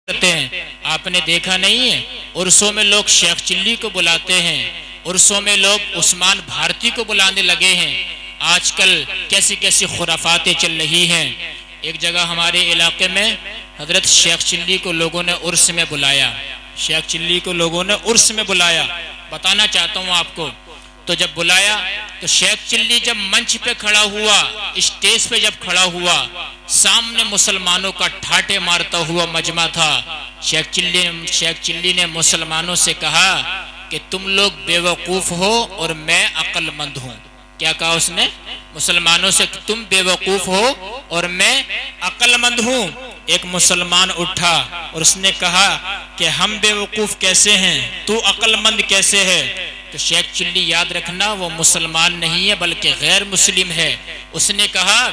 کرتے ہیں۔ آپ نے دیکھا نہیں ہے عرسوں میں لوگ شیخ چلی کو بلاتے ہیں، عرسوں میں لوگ عثمان بھارتی کو بلانے لگے ہیں۔ آج کل کیسی کیسی خرافاتیں چل رہی ہیں۔ ایک جگہ ہمارے علاقے میں حضرت شیخ چلی کو لوگوں نے عرس میں بلایا، شیخ چلی کو لوگوں نے عرس میں بلایا۔ بتانا چاہتا ہوں آپ کو، تو جب بلایا تو شیخ چلی جب منچ پہ کھڑا ہوا، اسٹیج پہ جب کھڑا ہوا، سامنے مسلمانوں کا ٹھاٹے مارتا ہوا مجمع تھا۔ شیخ چلی نے مسلمانوں سے کہا کہ تم لوگ بیوقوف ہو اور میں عقل مند ہوں۔ کیا کہا اس نے؟ مسلمانوں سے تم بیوقوف ہو اور میں عقل مند ہوں۔ ایک مسلمان اٹھا اور اس نے کہا کہ ہم بیوقوف کیسے ہیں، تو عقل مند کیسے ہے؟ تو شیخ چلی یاد رکھنا وہ مسلمان نہیں ہے بلکہ غیر مسلم ہے۔ اس نے کہا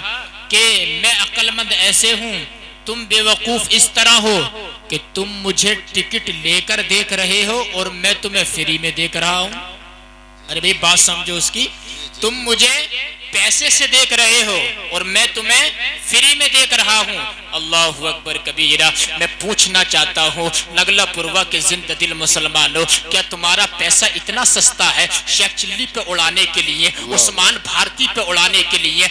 کہ میں عقل مند ایسے ہوں، تم بیوقوف اس طرح ہو کہ تم مجھے ٹکٹ لے کر دیکھ رہے ہو اور میں تمہیں فری میں دیکھ رہا ہوں۔ ارے بھئی بات سمجھو اس کی، تم مجھے پیسے سے دیکھ رہے ہو اور میں تمہیں فری میں دیکھ رہا ہوں۔ اللہ اکبر کبیرہ۔ میں پوچھنا چاہتا ہوں نگلا پوروا کے زندہ دل مسلمانوں، کیا تمہارا پیسہ اتنا سستا ہے شیخ چلی پہ اڑانے کے لیے، عثمان بھارتی پہ اڑانے کے لیے،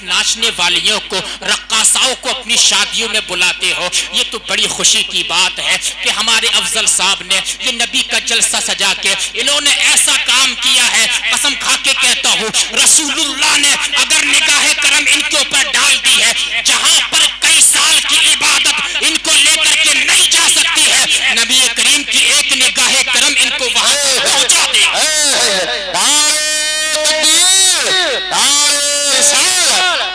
ناچنے والیوں کو، رقاصاؤں کو اپنی شادیوں میں بلاتے ہو؟ یہ تو بڑی خوشی کی بات ہے کہ ہمارے افضل صاحب نے یہ نبی کا جلسہ سجا کے انہوں نے ایسا کام کیا ہے۔ قسم کھا کے کہتا ہوں رسول اللہ نے اگر نگاہ کرم ان کے اوپر ڈال دی ہے، جہاں پر کئی سال کی عبادت ان کو لے کر کے نہیں جا سکتی ہے، نبی کریم کی ایک نگاہ کرم ان کو وہاں پہنچا دے۔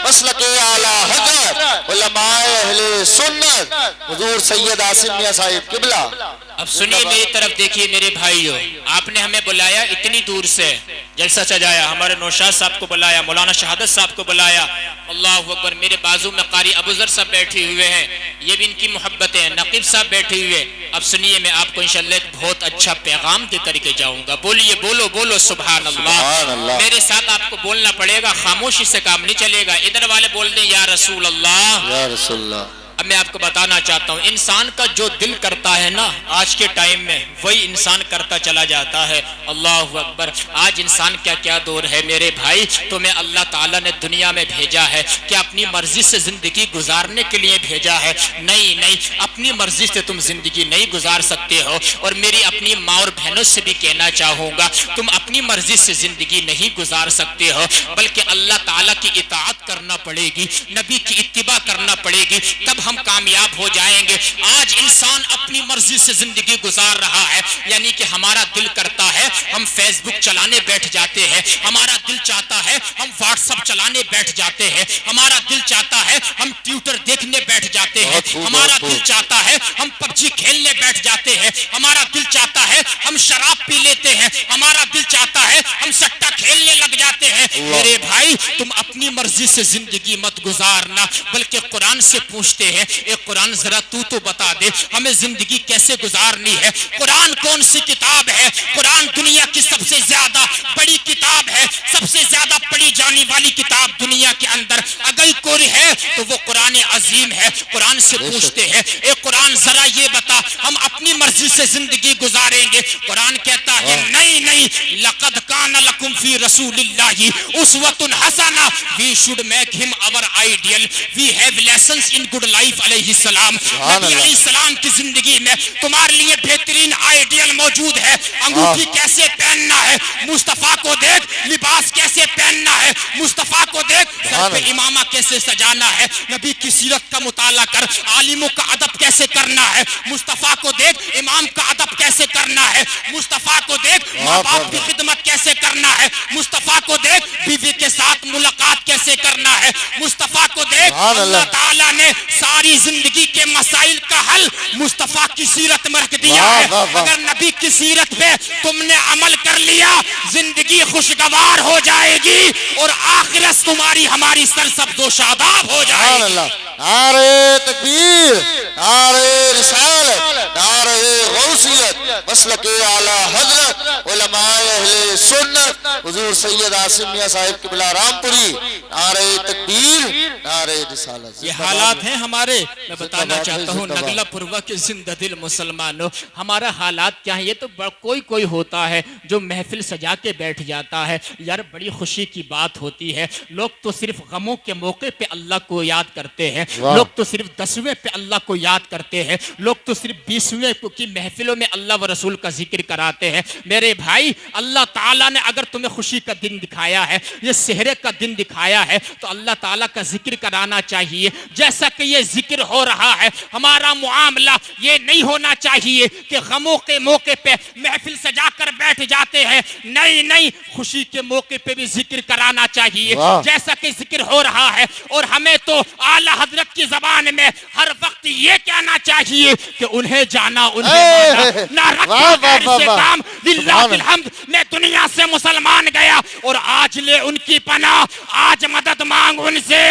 مسلک اعلیٰ حضرت علماء اہل سنت حضور سید عاصم میاں صاحب قبلہ۔ اب سنیے میری طرف دیکھیے میرے بھائیو، آپ نے ہمیں بلایا اتنی دور سے، جلسہ سجایا، ہمارے نوشاد صاحب کو بلایا، مولانا شہادت صاحب کو بلایا۔ اللہ اکبر۔ میرے بازو میں قاری ابو ذر صاحب بیٹھے ہوئے ہیں، یہ بھی ان کی محبت ہے، نقیب صاحب بیٹھے ہوئے۔ اب سنیے میں آپ کو انشاءاللہ ایک بہت اچھا پیغام دے کر کے جاؤں گا۔ بولیے، بولو بولو سبحان اللہ۔ میرے ساتھ آپ کو بولنا پڑے گا، خاموشی سے کام نہیں چلے گا۔ ادھر والے بول دیں یا رسول اللہ، یا رسول اللہ۔ اب میں آپ کو بتانا چاہتا ہوں انسان کا جو دل کرتا ہے نا آج کے ٹائم میں وہی انسان کرتا چلا جاتا ہے۔ اللہ اکبر۔ آج انسان کیا کیا دور ہے میرے بھائی، تمہیں اللہ تعالیٰ نے دنیا میں بھیجا ہے کہ اپنی مرضی سے زندگی گزارنے کے لیے بھیجا ہے؟ نہیں، اپنی مرضی سے تم زندگی نہیں گزار سکتے ہو۔ اور میری اپنی ماں اور بہنوں سے بھی کہنا چاہوں گا تم اپنی مرضی سے زندگی نہیں گزار سکتے ہو بلکہ اللہ تعالیٰ کی اطاعت کرنا پڑے گی، نبی کی اتباع کرنا پڑے گی، تب ہم کامیاب ہو جائیں گے۔ آج انسان اپنی مرضی سے زندگی گزار رہا ہے، یعنی کہ ہمارا دل کرتا ہے ہم فیس بک چلانے بیٹھ جاتے ہیں، ہمارا دل چاہتا ہے ہم واٹس ایپ چلانے بیٹھ جاتے ہیں، ہمارا دل چاہتا ہے ہم ٹویٹر دیکھنے بیٹھ جاتے ہیں، ہمارا دل چاہتا ہے ہم پب جی کھیلنے بیٹھ جاتے ہیں، ہمارا دل چاہتا ہے ہم شراب پی لیتے ہیں، ہمارا دل چاہتا ہے ہم سٹا کھیلنے لگ جاتے ہیں۔ میرے بھائی تم اپنی مرضی سے زندگی مت گزارنا بلکہ قرآن سے پوچھتے ہیں اے قرآن ذرا تو بتا دے ہمیں زندگی کیسے گزارنی ہے۔ قرآن کون سی کتاب ہے؟ قرآن دنیا کی سب سے زیادہ بڑی کتاب ہے، سب سے زیادہ پڑھی جانے والی کتاب دنیا کے اندر اگر کوئی ہے تو وہ قرآن عظیم ہے۔ قرآن سے پوچھتے ہیں اے قرآن ذرا یہ بتا ہم اپنی مرضی سے زندگی گزاریں گے؟ قرآن کہتا ہے نہیں، لقد کان لکم فی رسول اللہ اسوۃ حسنہ، we should make him our ideal, we have lessons in good life علیہ السلام۔ نبی علیہ السلام کی زندگی میں تمہارے لیے بہترین آئیڈیل موجود ہے۔ انگوٹھی کیسے پہننا ہے مصطفیٰ کو دیکھ، لباس کیسے پہننا ہے مصطفیٰ کو دیکھ، سر پہ امامہ کیسے سجانا ہے نبی کی سیرت کا مطالعہ کر، عالموں کا ادب کیسے کرنا ہے مصطفیٰ کو دیکھ، امام کا ادب کیسے کرنا ہے مصطفیٰ کو دیکھ، ماں باپ کی خدمت کیسے کرنا ہے مصطفیٰ کو دیکھ، بیوی کے ساتھ ملاقات کیسے کرنا ہے مصطفیٰ کو دیکھ۔ اللہ تعالیٰ نے ساری زندگی کے مسائل کا حل مصطفیٰ کی سیرت میں رکھ دیا ہے۔ اگر نبی کی سیرت پہ تم نے عمل کر لیا زندگی خوشگوار ہو جائے گی اور آخرت تمہاری ہماری سرسبز و شاداب ہو جائے گی۔ نعرہ تکبیر، نعرہ رسالت، نعرہ غوثیت، مسلک اعلیٰ حضرت علماء اہل سنت حضور سید عاصم میاں صاحب قبلہ رامپوری، نعرہ تکبیر، نعرہ رسالت۔ یہ حالات ہیں ہمارے۔ میں بتانا چاہتا ہوں نگلا پوروا کے زندہ دل مسلمانوں، ہمارا حالات کیا ہے؟ یہ تو کوئی ہوتا ہے جو محفل سجا کے بیٹھ جاتا ہے، یار بڑی خوشی کی بات ہوتی ہے، لوگ تو صرف غموں کے موقع پہ اللہ کو یاد کرتے ہیں، لوگ تو صرف 10ویں پہ اللہ کو یاد کرتے ہیں، لوگ تو صرف 20ویں کی محفلوں میں اللہ و رسول کا ذکر کراتے ہیں۔ میرے بھائی، اللہ تعالیٰ نے اگر تمہیں خوشی کا دن دکھایا ہے، یہ سحرے کا دن دکھایا ہے، تو اللہ تعالیٰ کا ذکر کرانا چاہیے۔ جیسا کہ یہ ذکر ہو رہا ہے، ہمارا معاملہ یہ نہیں ہونا چاہیے کہ غموں کے موقع پہ محفل سجا کر بیٹھ جاتے ہیں، نہیں، خوشی کے موقع پہ بھی ذکر کرانا چاہیے جیسا کہ ذکر ہو رہا ہے۔ اور ہمیں تو اعلیٰ حضرت کی زبان میں ہر وقت یہ کہنا چاہیے کہ انہیں جانا انہیں مانا، نہ رکھا غیر سے کام، للہ الحمد میں دنیا سے مسلمان گیا اور آج لے ان کی پناہ، آج مدد مانگ ان سے،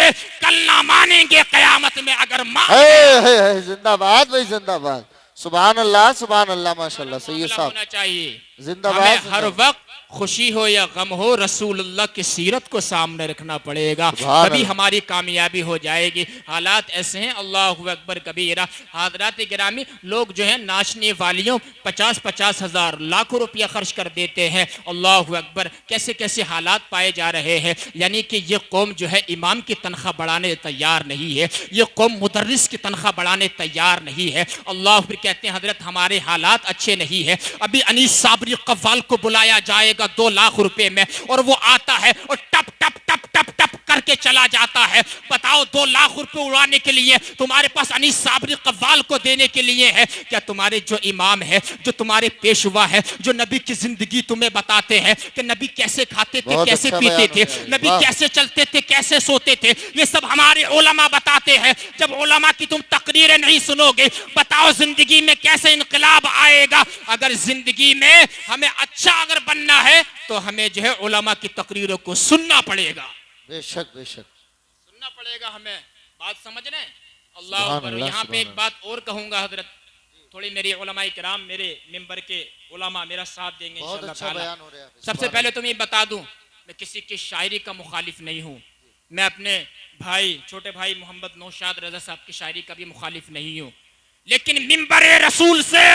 کل نہ مانیں گے قیامت میں اگر مان۔ زندہ باد بھائی، زندہ باد، سبحان اللہ، ماشاءاللہ سید صاحب ہونا چاہیے۔ زندہ ہمیں باد۔ ہر وقت خوشی ہو یا غم ہو، رسول اللہ کی سیرت کو سامنے رکھنا پڑے گا، سبحان تبھی اللہ۔ ہماری کامیابی ہو جائے گی۔ حالات ایسے ہیں، اللہ اکبر کبیرہ۔ حضرات گرامی، لوگ جو ہیں ناچنے والیوں 50 ہزار لاکھوں روپیہ خرچ کر دیتے ہیں، اللہ اکبر۔ کیسے حالات پائے جا رہے ہیں، یعنی کہ یہ قوم جو ہے امام کی تنخواہ بڑھانے تیار نہیں ہے، یہ قوم مدرس کی تنخواہ بڑھانے تیار نہیں ہے۔ اللہ اکبر کہتے ہیں حضرت ہمارے حالات اچھے نہیں ہیں۔ ابھی انیس صابری قوال کو بلایا جائے گا 2 لاکھ روپے میں، اور وہ آتا ہے اور ٹپ ٹپ ٹپ ٹپ ٹپ کر کے چلا جاتا ہے۔ بتاؤ 2 لاکھ روپے اڑانے کے لیے تمہارے پاس انیس صابری قوال کو دینے کے لیے ہے کیا؟ تمہارے جو امام ہے، جو تمہارے پیشوا ہے، جو نبی کی زندگی تمہیں بتاتے ہیں کہ نبی کیسے کھاتے تھے، کیسے پیتے تھے، نبی کیسے چلتے تھے، کیسے سوتے تھے، یہ سب ہمارے علماء بتاتے ہیں۔ جب علماء کی تم تقریریں نہیں سنو گے، بتاؤ زندگی میں کیسے انقلاب آئے گا؟ اگر زندگی میں ہمیں اچھا اگر بننا ہے تو ہمیں جو ہے علماء کی تقریروں کو سننا پڑے گا، بے شک سننا پڑے گا ہمیں۔ بات سمجھ رہے ہیں؟ اللہ اکبر۔ یہاں پہ ایک بات اور کہوں گا حضرت، تھوڑی میری علماء کرام، میرے ممبر کے علماء میرا ساتھ دیں گے انشاءاللہ تعالی۔ سب سے پہلے تمہیں بتا دوں، میں کسی کی شاعری کا مخالف نہیں ہوں، میں اپنے بھائی، چھوٹے بھائی محمد نوشاد رضا صاحب کی شاعری کا بھی مخالف نہیں ہوں، لیکن ممبر رسول سے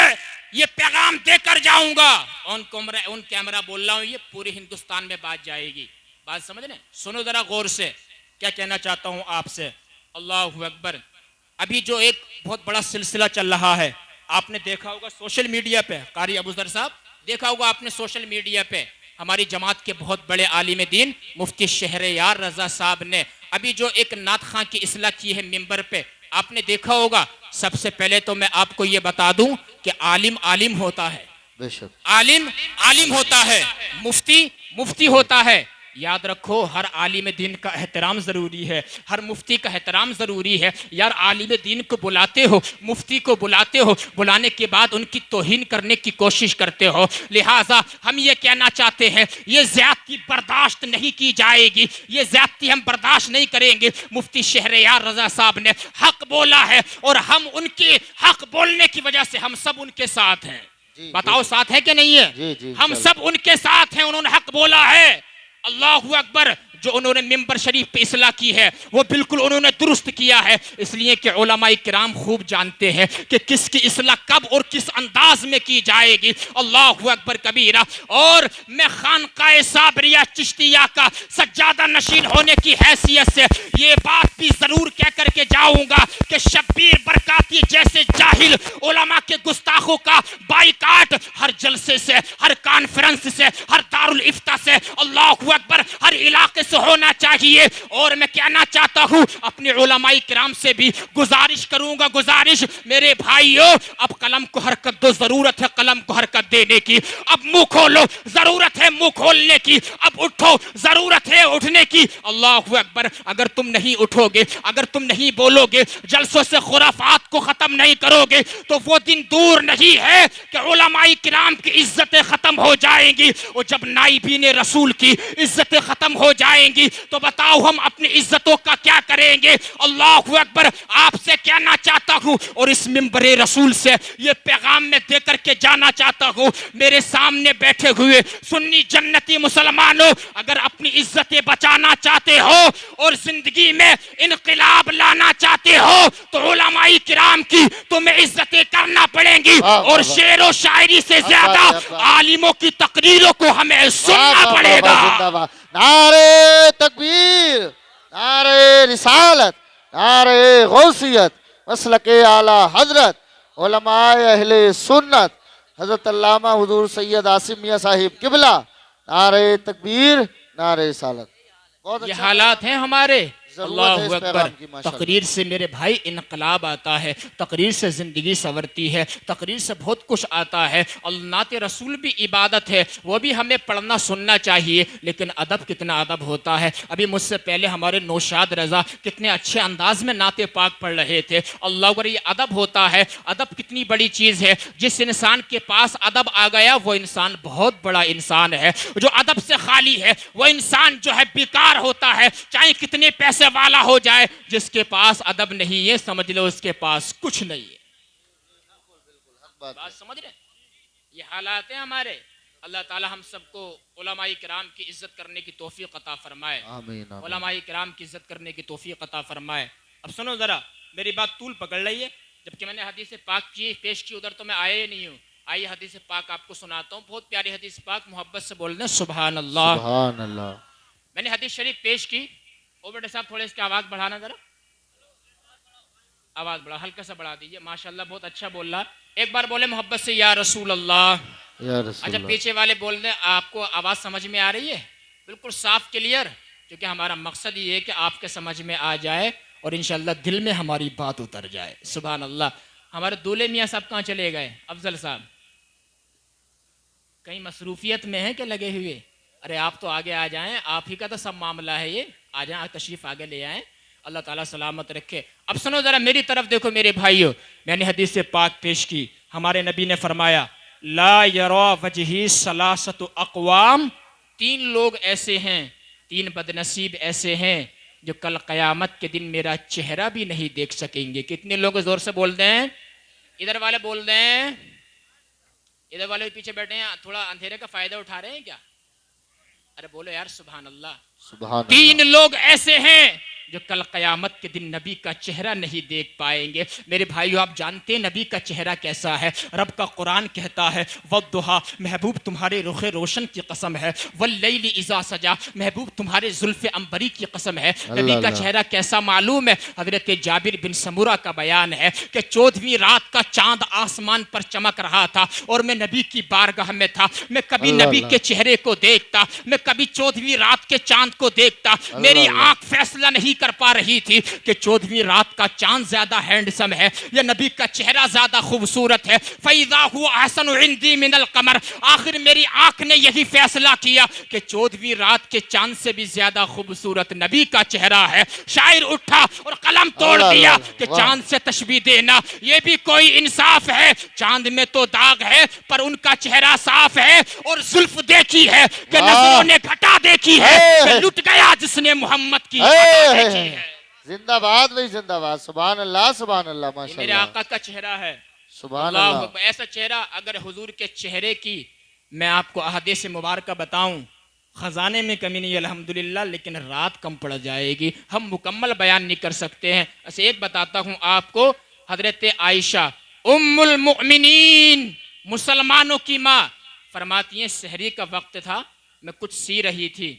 یہ پیغام دے کر جاؤں گا، اون کیمرہ بول رہا ہوں، یہ پورے ہندوستان میں بات جائے گی۔ بات سمجھ رہے ہیں؟ سنو ذرا غور سے کیا کہنا چاہتا ہوں آپ سے۔ اللہ اکبر۔ ابھی جو ایک بہت بڑا سلسلہ چل رہا ہے، آپ نے دیکھا ہوگا سوشل میڈیا پہ، قاری ابو ذر صاحب دیکھا ہوگا آپ نے سوشل میڈیا پہ، ہماری جماعت کے بہت بڑے عالم دین مفتی شہریار رضا صاحب نے ابھی جو ایک نعت خواں کی اصلاح کی ہے ممبر پہ، آپ نے دیکھا ہوگا۔ سب سے پہلے تو میں آپ کو یہ بتا دوں کہ عالم ہوتا ہے، بے شک، عالم ہوتا ہے، مفتی ہوتا ہے۔ یاد رکھو، ہر عالم دین کا احترام ضروری ہے، ہر مفتی کا احترام ضروری ہے۔ یار عالم دین کو بلاتے ہو، مفتی کو بلاتے ہو، بلانے کے بعد ان کی توہین کرنے کی کوشش کرتے ہو، لہٰذا ہم یہ کہنا چاہتے ہیں یہ زیادتی برداشت نہیں کی جائے گی، یہ زیادتی ہم برداشت نہیں کریں گے۔ مفتی شہریار رضا صاحب نے حق بولا ہے اور ہم ان کے حق بولنے کی وجہ سے ہم سب ان کے ساتھ ہیں۔ بتاؤ ساتھ ہے کہ نہیں ہے؟ ہم سب ان کے ساتھ ہیں، انہوں نے حق بولا ہے۔ اللہ اکبر۔ جو انہوں نے ممبر شریف پہ اصلاح کی ہے وہ بالکل انہوں نے درست کیا ہے، اس لیے کہ علماء کرام خوب جانتے ہیں کہ کس کی اصلاح کب اور کس انداز میں کی جائے گی۔ اللہ اکبر کبیرہ۔ اور میں خانقاہ صابریہ چشتیہ کا سجادہ نشین ہونے کی حیثیت سے یہ بات بھی ضرور کہہ کر کے جاؤں گا کہ شبیر برکاتی جیسے جاہل علماء کے گستاخوں کا بائیکاٹ ہر جلسے سے، ہر کانفرنس سے، ہر دارالافتاء سے، اللہ اکبر، ہر علاقے سے ہونا چاہیے۔ اور میں کہنا چاہتا ہوں اپنے علماء کرام سے بھی گزارش کروں گا، گزارش میرے بھائیوں، اب قلم کو حرکت دو، ضرورت ہے قلم کو حرکت دینے کی، اب منہ کھولو، ضرورت ہے منہ کھولنے کی، اب اٹھو، ضرورت ہے اٹھنے کی۔ اللہ اکبر۔ اگر تم نہیں اٹھو گے، اگر تم نہیں بولو گے، جلسوں سے خرافات کو ختم نہیں کرو گے، تو وہ دن دور نہیں ہے کہ علماء کرام کی عزتیں ختم ہو جائیں گی، اور جب نائبین رسول کی عزتیں ختم ہو جائیں جائیں گی تو بتاؤ ہم اپنی عزتوں کا کیا کریں گے؟ اللہ اکبر. آپ سے کہنا چاہتا ہوں اور اس منبر رسول سے یہ پیغام میں دے کر کے جانا چاہتا ہوں، میرے سامنے بیٹھے ہوئے سنی جنتی مسلمانوں، اگر اپنی عزتیں بچانا چاہتے ہو اور زندگی میں انقلاب لانا چاہتے ہو تو علماء کرام کی تمہیں عزتیں کرنا پڑیں گی، اور شعر و شاعری سے زیادہ عالموں کی تقریروں کو ہمیں سننا پڑے گا. نعرہ تکبیر، نعرہ رسالت، نعرہ غوثیت، مسلک اعلی حضرت علماء اہل سنت حضرت علامہ حضور سید عاصم میاں صاحب قبلہ. نعرہ تکبیر، نعرہ رسالت. بہت یہ حالات ہیں ہمارے. ضرورت ہے اللہ اس اکبر. پیغام کی ماشاءاللہ. تقریر سے میرے بھائی انقلاب آتا ہے، تقریر سے زندگی سنورتی ہے، تقریر سے بہت کچھ آتا ہے. نعت رسول بھی عبادت ہے، وہ بھی ہمیں پڑھنا سننا چاہیے، لیکن ادب کتنا ادب ہوتا ہے. ابھی مجھ سے پہلے ہمارے نوشاد رضا کتنے اچھے انداز میں نعت پاک پڑھ رہے تھے. اللہ اکبر. یہ ادب ہوتا ہے. ادب کتنی بڑی چیز ہے. جس انسان کے پاس ادب آ گیا وہ انسان بہت بڑا انسان ہے. جو ادب سے خالی ہے وہ انسان جو ہے بیکار ہوتا ہے، چاہے کتنے پیسے والا ہو جائے. جس کے پاس ادب نہیں ہے سمجھ لو اس کے پاس کچھ نہیں ہے. بات سمجھ رہے؟ یہ حالات ہیں ہمارے. اللہ تعالی ہم سب کو علماء کرام کی عزت کرنے کی توفیق عطا فرمائے. آمین آمین. علماء کرام کی عزت کرنے کی توفیق عطا فرمائے. اب سنو ذرا، میری بات طول پکڑ رہی ہے. جبکہ میں نے حدیث پاک پیش کی ادھر تو میں آیا ہی نہیں ہوں. آئیے حدیث پاک آپ کو سناتا ہوں. بہت پیاری حدیث پاک، محبت سے بول دیں سبحان اللہ. سبحان اللہ. میں نے حدیث شریف پیش کی. او بیٹے صاحب تھوڑے اس کی آواز بڑھانا ذرا. آواز بڑھا، ہلکا سا بڑھا دیجئے. ماشاءاللہ بہت اچھا بول رہا. ایک بار بولے محبت سے یا رسول اللہ. یا رسول اچھا اللہ. پیچھے والے بول دیں آپ کو آواز سمجھ میں آ رہی ہے؟ بالکل صاف کلیئر. کیونکہ ہمارا مقصد یہ ہے کہ آپ کے سمجھ میں آ جائے اور انشاءاللہ دل میں ہماری بات اتر جائے. سبحان اللہ. ہمارے دولے میاں صاحب کہاں چلے گئے؟ افضل صاحب کہیں مصروفیت میں ہیں کہ لگے ہوئے؟ ارے آپ تو آگے آ جائیں، آپ ہی کا تو سب معاملہ ہے یہ. آ جائیں، تشریف آگے لے آئیں. اللہ تعالیٰ سلامت رکھے. اب سنو ذرا میری طرف دیکھو میرے بھائیو. میں نے حدیث پاک پیش کی. ہمارے نبی نے فرمایا لا یرا وجہی ثلاثۃ اقوام. 3 لوگ ایسے ہیں، 3 بدنصیب ایسے ہیں جو کل قیامت کے دن میرا چہرہ بھی نہیں دیکھ سکیں گے. کتنے لوگ زور سے بول دیں؟ ادھر والے بول دیں. ادھر والے پیچھے بیٹھے ہیں، تھوڑا اندھیرے کا فائدہ اٹھا رہے ہیں کیا؟ ارے بولو یار سبحان اللہ. سبحان 3 لوگ ایسے ہیں جو کل قیامت کے دن نبی کا چہرہ نہیں دیکھ پائیں گے. میرے بھائیو آپ جانتے ہیں نبی کا چہرہ کیسا ہے؟ رب کا قرآن کہتا ہے والضحیٰ، محبوب تمہارے رخ روشن کی قسم ہے. واللیل اذا سجا، محبوب تمہارے زلف عنبری کی قسم ہے. نبی کا چہرہ کیسا معلوم ہے؟ حضرت جابر بن سمورہ کا بیان ہے کہ 14ویں رات کا چاند آسمان پر چمک رہا تھا اور میں نبی کی بارگاہ میں تھا. میں کبھی نبی کے چہرے کو دیکھتا، میں کبھی 14ویں رات کے چاند کو دیکھتا. میری آنکھ فیصلہ نہیں کر پا رہی تھی کہ 14ویں رات کا چاند زیادہ ہینڈسم ہے یا نبی کا چہرہ زیادہ خوبصورت ہے. فَإِذَا هُوَ أَحْسَنُ عِنْدِي مِنَ الْقَمَرِ. آخر میری آنکھ نے یہی فیصلہ کیا کہ 14ویں رات کے چاند سے بھی زیادہ خوبصورت نبی کا چہرہ ہے. شاعر اٹھا اور قلم توڑ دیا کہ چاند سے تشبیہ دینا یہ بھی کوئی انصاف ہے. چاند میں تو داغ ہے پر ان کا چہرہ صاف ہے. اور زلف دیکھی ہے کہ نظروں نے گھٹا دیکھی ہے کہ لٹ گیا جس نے محمد کی عطا دیکھی ہے. زندہ باد بھائی زندہ باد. سبحان اللہ سبحان اللہ. یہ ماشاء میرے اللہ. آقا کا چہرہ ہے. سبحان اللہ اللہ. اکبر. ایسا چہرہ اگر حضور کے چہرے کی میں آپ کو احادیث مبارکہ بتاؤں، خزانے میں کمی نہیں الحمدللہ، لیکن رات کم پڑ جائے گی. ہم مکمل بیان نہیں کر سکتے ہیں. ایسے ایک بتاتا ہوں آپ کو. حضرت عائشہ ام المؤمنین، مسلمانوں کی ماں، فرماتی ہیں سحری کا وقت تھا، میں کچھ سی رہی تھی،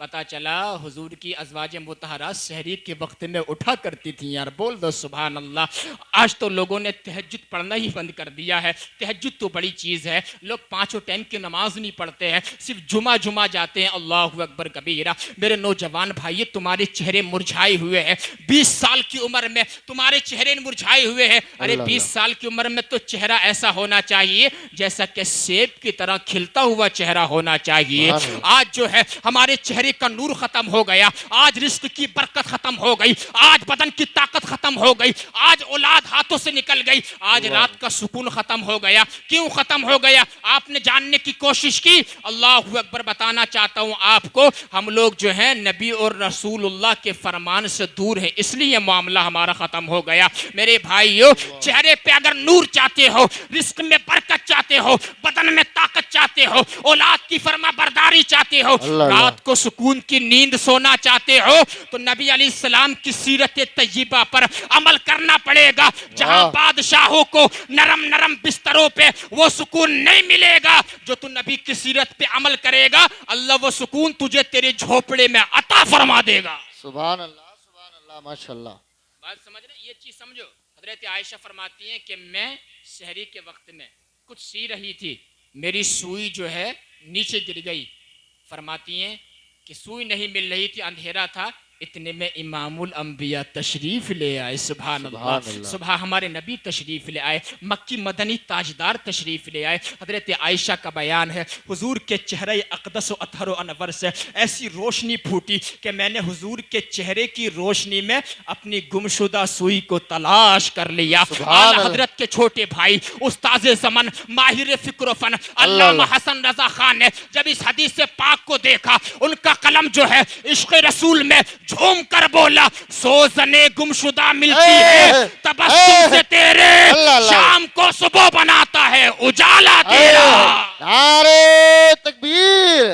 پتہ چلا حضور کی ازواج مطہرات سحری کے وقت میں اٹھا کرتی تھیں. یار بول دو سبحان اللہ. آج تو لوگوں نے تہجد پڑھنا ہی بند کر دیا ہے. تہجد تو بڑی چیز ہے. لوگ 5 ٹائم کی نماز نہیں پڑھتے ہیں، صرف جمعہ جاتے ہیں. اللہ اکبر کبیرہ. میرے نوجوان بھائی تمہارے چہرے مرجھائے ہوئے ہیں. 20 سال کی عمر میں تمہارے چہرے مرجھائے ہوئے ہیں. ارے 20 سال کی عمر میں تو چہرہ ایسا ہونا چاہیے جیسا کہ سیب کی طرح کھلتا ہوا چہرہ ہونا چاہیے. آج جو ہے ہمارے چہرے چہرے کا نور ختم ہو گیا، آج رزق کی برکت ختم ہو گئی، آج بدن کی طاقت ختم ہو گئی، آج اولاد ہاتھوں سے نکل گئی، آج رات کا سکون ختم ہو گیا۔ کیوں ختم ہو گیا؟ آپ نے جاننے کی کوشش کی؟ اللہ اکبر، بتانا چاہتا ہوں آپ کو، ہم لوگ جو ہیں نبی اور رسول اللہ کے فرمان سے دور ہیں، اس لیے معاملہ ہمارا ختم ہو گیا۔ میرے بھائیو، چہرے پہ اگر نور چاہتے ہو، رزق میں برکت چاہتے ہو، بدن میں طاقت چاہتے ہو، اولاد کی فرما برداری چاہتے ہو، رات کو سکون کی نیند سونا چاہتے ہو، تو نبی علیہ السلام کی سیرت طیبہ پر عمل کرنا پڑے گا۔ جہاں بادشاہوں کو نرم نرم بستروں پہ وہ سکون نہیں ملے گا، جو تو نبی کی سیرت پہ عمل کرے گا، اللہ وہ سکون تجھے تیرے جھوپڑے میں عطا فرما دے گا۔ سبحان اللہ ماشاءاللہ۔ بات سمجھ رہے؟ یہ چیز سمجھو۔ حضرت عائشہ فرماتی ہیں کہ میں سحری کے وقت میں کچھ سی رہی تھی، میری سوئی جو ہے نیچے گر گئی۔ فرماتی ہیں کہ سوئی نہیں مل رہی تھی، اندھیرا تھا، اتنے میں امام الانبیاء تشریف لے آئے۔ سبحان اللہ، صبح ہمارے نبی تشریف لے آئے، مکی مدنی تاجدار تشریف لے آئے۔ حضرت عائشہ کا بیان ہے، حضور کے چہرے اقدس و اطہر و انور سے ایسی روشنی پھوٹی کہ میں نے حضور کے چہرے کی روشنی میں اپنی گمشدہ سوئی کو تلاش کر لیا۔ اعلیٰ حضرت کے چھوٹے بھائی استاذ زمن ماہر فکر و فن علامہ حسن رضا خان نے جب اس حدیث پاک کو دیکھا، ان کا قلم جو ہے عشق رسول میں جھوم کر بولا، سوزنے گمشدہ ملتی ہے تبسم سے تیرے، شام کو صبح بناتا ہے اجالا تیرا۔ نعرے تکبیر!